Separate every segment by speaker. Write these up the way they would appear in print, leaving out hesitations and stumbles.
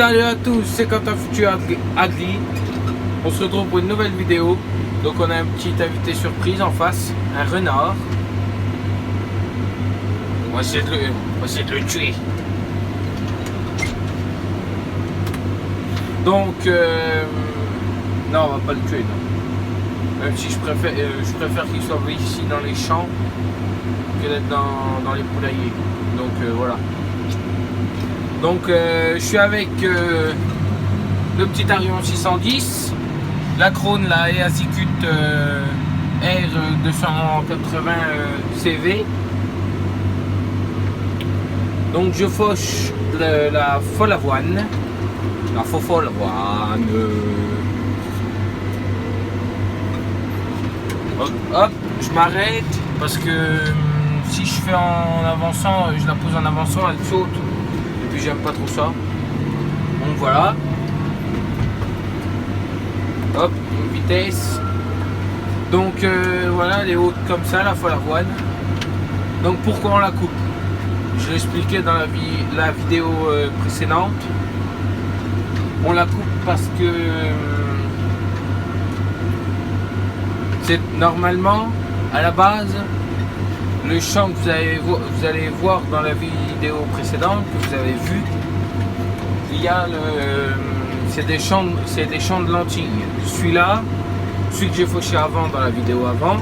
Speaker 1: Salut à tous, c'est Quentin Futur Agli. On se retrouve pour une nouvelle vidéo. Donc on a un petit invité surprise en face, un renard. On va essayer de le tuer. Donc non, on va pas le tuer, non. Même si je préfère qu'il soit ici dans les champs que d'être dans les poulaillers. Donc voilà. Donc je suis avec le petit Arion 610, la Krone, la Easycut R280 CV. Donc je fauche la folle avoine, la folle avoine. Hop, je m'arrête parce que si je fais en avançant, je la pose en avançant, elle saute. Et puis j'aime pas trop ça. Donc voilà. Hop, une vitesse. Donc voilà, elle est haute comme ça, la folle avoine. Donc pourquoi on la coupe? Je l'ai expliqué dans la vidéo précédente. On la coupe parce que c'est normalement, à la base, le champ que vous allez voir dans la vidéo précédente, que vous avez vu, il y a c'est des champs de lentilles. Celui-là, celui que j'ai fauché avant dans la vidéo avant,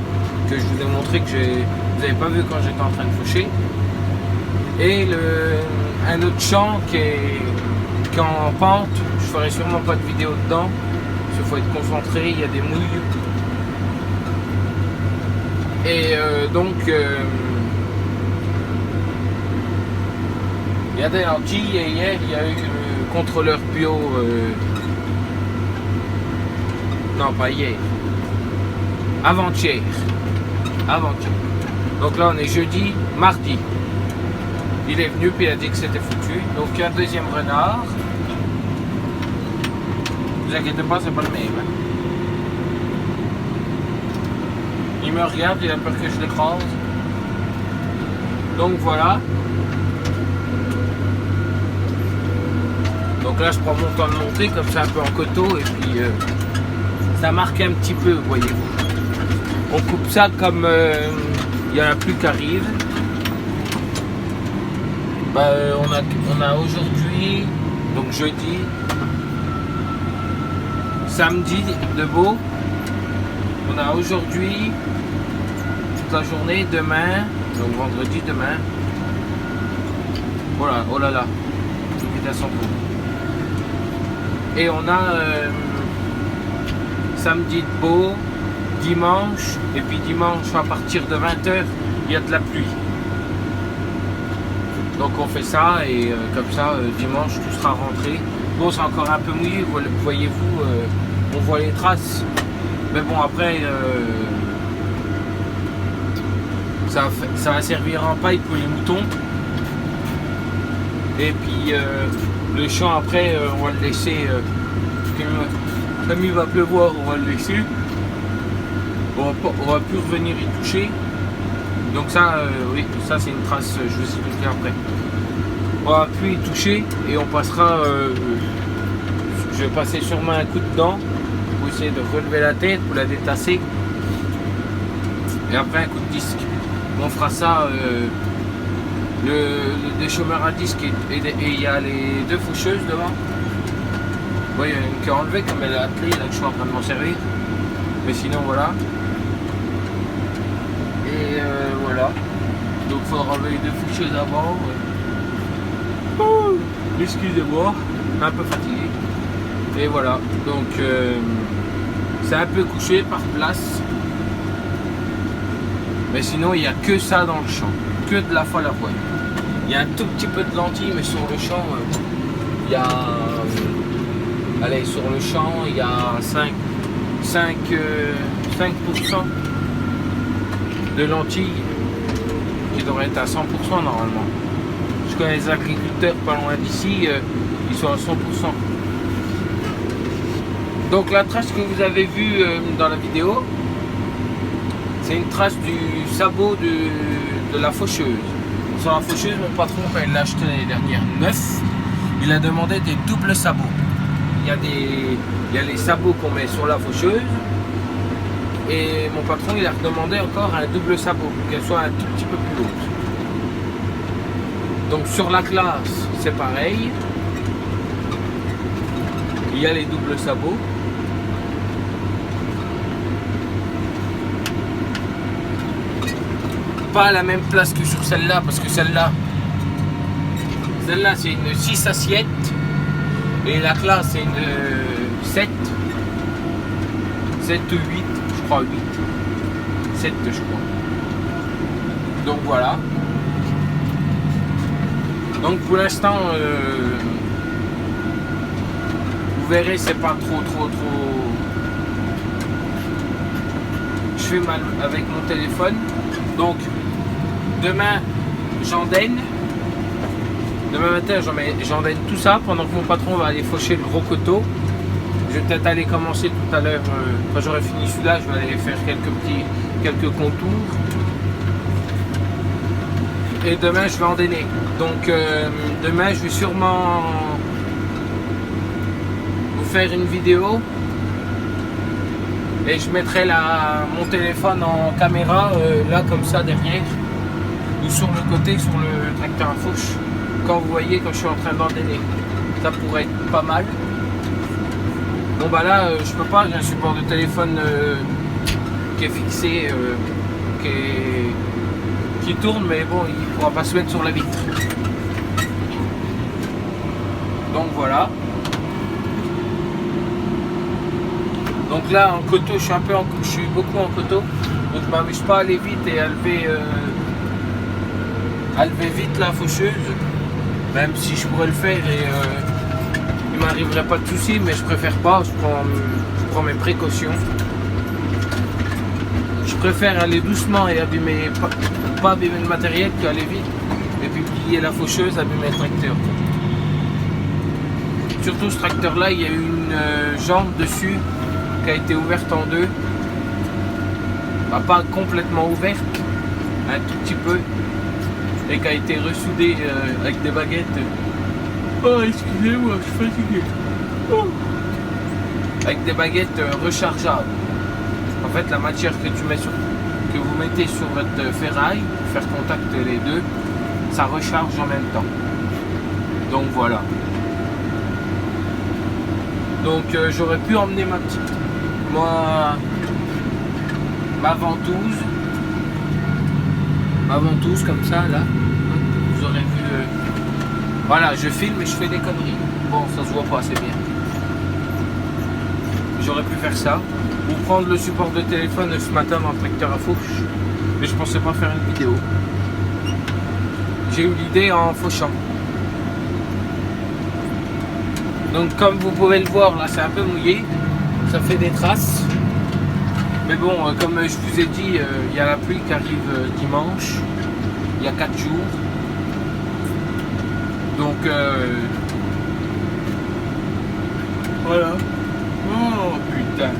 Speaker 1: que je vous ai montré que vous n'avez pas vu quand j'étais en train de faucher, et un autre champ qui est en pente. Je ferai sûrement pas de vidéo dedans, parce qu'il faut être concentré, il y a des mouilles. Et donc il y a des lentilles, et hier il y a eu le contrôleur bio, non pas hier, avant-hier. Donc là on est jeudi, mardi. Il est venu puis il a dit que c'était foutu. Donc il y a un deuxième renard. Ne vous inquiétez pas, c'est pas le même. Il me regarde, il a peur que je l'écrase. Donc voilà. Donc là je prends mon temps de monter comme ça un peu en coteau et puis ça marque un petit peu, voyez-vous. On coupe ça comme il n'y en a plus qui arrivent. On a aujourd'hui, donc jeudi, samedi de beau. On a aujourd'hui toute la journée, demain, donc vendredi, demain. Voilà, oh là là, tout est à 100 pour. Et on a samedi de beau, dimanche, et puis dimanche à partir de 20h, il y a de la pluie. Donc on fait ça et comme ça, dimanche, tout sera rentré. Bon, c'est encore un peu mouillé, voyez-vous, on voit les traces. Mais bon, après, ça va servir en paille pour les moutons. Et puis, le champ, après, on va le laisser, comme il va pleuvoir, on va le laisser. On va plus revenir y toucher. Donc ça, oui, ça c'est une trace, je vous expliquer après. On va plus y toucher et on passera, je vais passer sûrement un coup de dent. Pour essayer de relever la tête, pour la détasser, et après un coup de disque. On fera ça, le déchômeur à disque, et il y a les deux faucheuses devant. Bon, il y en a une qui est enlevée comme elle est attelée, là que je suis en train de m'en servir, mais sinon voilà. Et voilà, donc il faudra enlever les deux faucheuses avant. Oh, excusez-moi, un peu fatigué. Et voilà, donc c'est un peu couché par place. Mais sinon il n'y a que ça dans le champ, que de la folle avoine. Il y a un tout petit peu de lentilles, mais sur le champ, il y a... allez, sur le champ, il y a 5% de lentilles qui devraient être à 100% normalement. Je connais les agriculteurs pas loin d'ici, ils sont à 100%. Donc la trace que vous avez vue dans la vidéo, c'est une trace du sabot de la faucheuse. Sur la faucheuse, mon patron, quand il l'a acheté l'année dernière neuf, il a demandé des doubles sabots. Il y a les sabots qu'on met sur la faucheuse. Et mon patron, il a demandé encore un double sabot pour qu'elle soit un tout petit peu plus haute. Donc sur la classe, c'est pareil. Il y a les doubles sabots. Pas à la même place que sur celle-là, parce que celle-là c'est une 6 assiettes et la classe c'est une 7 ou 8, je crois 8 7 je crois. Donc voilà. Donc pour l'instant vous verrez, c'est pas trop je fais mal avec mon téléphone. Donc demain j'endaine. Demain matin j'endaine tout ça pendant que mon patron va aller faucher le gros coteau. Je vais peut-être aller commencer tout à l'heure, quand j'aurai fini celui-là, je vais aller faire quelques contours. Et demain je vais endainer. Donc demain je vais sûrement vous faire une vidéo. Et je mettrai mon téléphone en caméra, là comme ça derrière. Ou sur le côté, sur le tracteur à fauche. Quand vous voyez, quand je suis en train d'endainer. Ça pourrait être pas mal. Bon bah là, je peux pas, j'ai un support de téléphone qui est fixé, qui tourne, mais bon, il pourra pas se mettre sur la vitre. Donc voilà. Donc là, en coteau, je suis beaucoup en coteau, donc je m'amuse pas à aller vite et à lever vite la faucheuse, même si je pourrais le faire et il m'arriverait pas de soucis, mais je préfère pas, je prends mes précautions. Je préfère aller doucement et pas abîmer le matériel qu'aller vite et puis plier la faucheuse, abîmer le tracteur. Surtout ce tracteur là, il y a eu une jambe dessus qui a été ouverte en deux. Bah, pas complètement ouverte, un tout petit peu, et qui a été ressoudée avec des baguettes. Oh, excusez-moi, je suis fatigué. Oh. Avec des baguettes rechargeables. En fait, la matière que vous mettez sur votre ferraille, pour faire contact les deux, ça recharge en même temps. Donc voilà. Donc j'aurais pu emmener ma ventouse comme ça là. Vous aurez vu. Voilà, je filme et je fais des conneries. Bon, ça se voit pas, c'est bien. J'aurais pu faire ça. Ou prendre le support de téléphone ce matin dans le tracteur à fauche. Mais je pensais pas faire une vidéo. J'ai eu l'idée en fauchant. Donc comme vous pouvez le voir, là c'est un peu mouillé. Ça fait des traces. Mais bon, comme je vous ai dit, il y a la pluie qui arrive dimanche. Il y a 4 jours. Donc voilà. Oh putain.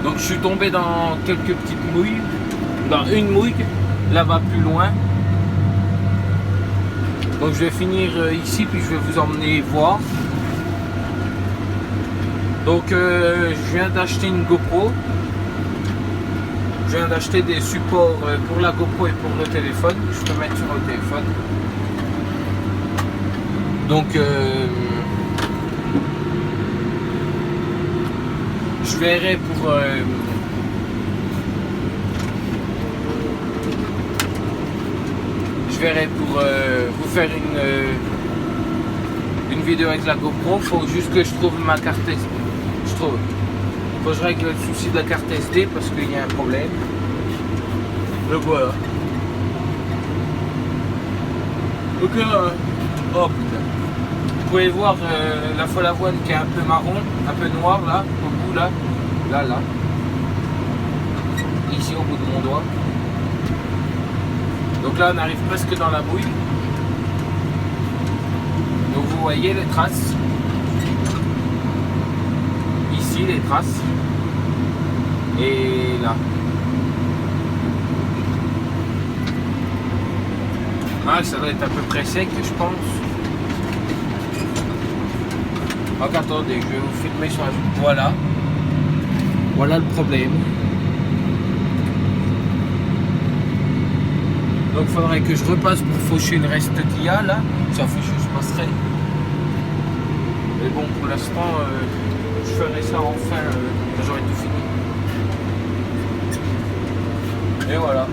Speaker 1: Donc je suis tombé dans quelques petites mouilles. Dans une mouille, là-bas plus loin. Donc je vais finir ici, puis je vais vous emmener voir. Donc je viens d'acheter une GoPro. Je viens d'acheter des supports pour la GoPro et pour le téléphone. Je peux mettre sur le téléphone. Donc je verrai pour vous faire une vidéo avec la GoPro. Faut juste que je trouve ma carte SD. Faut que je règle le souci de la carte SD parce qu'il y a un problème. Le voilà. Donc oh putain. Vous pouvez voir la folle avoine qui est un peu marron, un peu noir là, au bout là. Là. Ici au bout de mon doigt. Donc là on arrive presque dans la bouille. Donc vous voyez les traces. Ici les traces. Et là. Ah, ça doit être à peu près sec je pense. Donc attendez, je vais vous filmer sur la... Voilà. Voilà le problème. Donc il faudrait que je repasse pour faucher le reste qu'il y a là. Si la faucheuse passerait. Mais bon, pour l'instant, je ferai ça enfin quand j'aurai tout fini. Et voilà.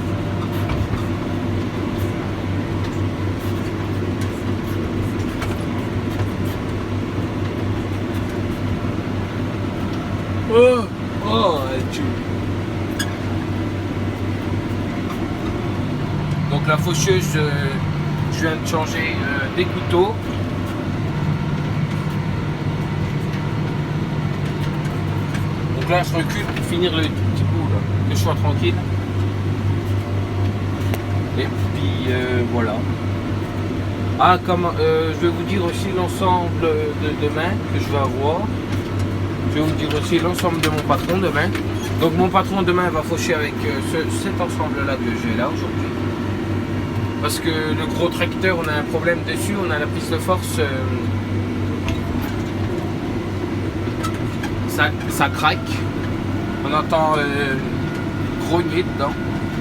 Speaker 1: Oh, Dieu. Donc la faucheuse, je viens de changer des couteaux. Donc là, je recule pour finir le petit bout là, que je sois tranquille. Et puis voilà. Ah, comme je vais vous dire aussi l'ensemble de demain que je vais avoir. Je vais vous dire aussi l'ensemble de mon patron demain. Donc mon patron demain va faucher avec cet ensemble là que j'ai là aujourd'hui. Parce que le gros tracteur, on a un problème dessus, on a la piste de force, ça craque. On entend grogner dedans.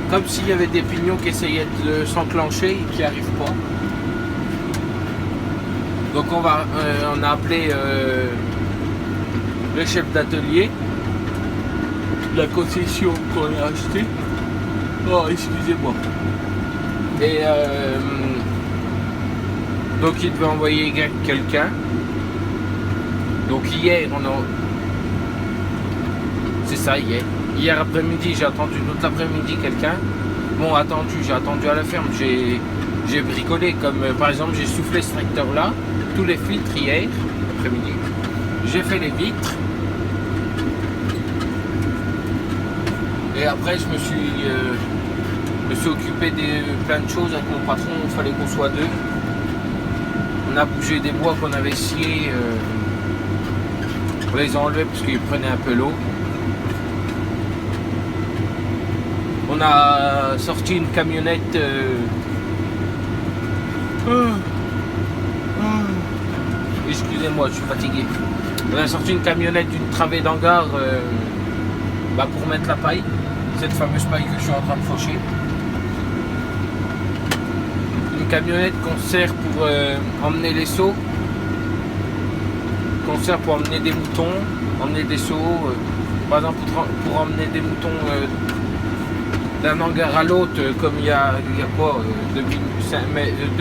Speaker 1: Comme s'il y avait des pignons qui essayaient de s'enclencher et qui n'y arrivent pas. Donc on a appelé le chef d'atelier, la concession qu'on a achetée. Oh, excusez-moi. Et donc il devait envoyer quelqu'un. Donc hier, c'est ça, hier. Hier après-midi, j'ai attendu toute l'après-midi quelqu'un. Bon, j'ai attendu à la ferme. J'ai bricolé, comme par exemple, j'ai soufflé ce tracteur-là, tous les filtres hier après-midi. J'ai fait les vitres. Et après, je me suis occupé de plein de choses avec mon patron. Il fallait qu'on soit deux. On a bougé des bois qu'on avait sciés. On les a enlevés parce qu'ils prenaient un peu l'eau. On a sorti une camionnette. Excusez-moi, je suis fatigué. On a sorti une camionnette d'une travée d'hangar pour mettre la paille. Cette fameuse paille que je suis en train de faucher. Une camionnette qu'on sert pour emmener les seaux. Qu'on sert pour emmener des moutons, emmener des seaux. Par exemple pour emmener des moutons d'un hangar à l'autre, comme il y a quoi 2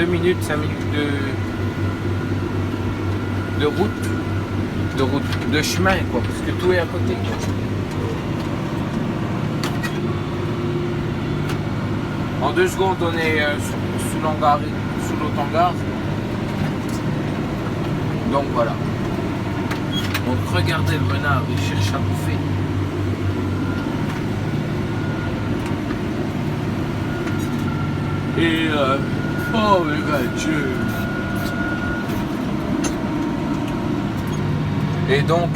Speaker 1: minutes, 5 minutes de chemin quoi, parce que tout est à côté quoi. En 2 secondes on est sous l'hangar, sous l'autre hangar. Donc voilà. Donc regardez le renard, il cherche à bouffer. Et oh mais Dieu. Et donc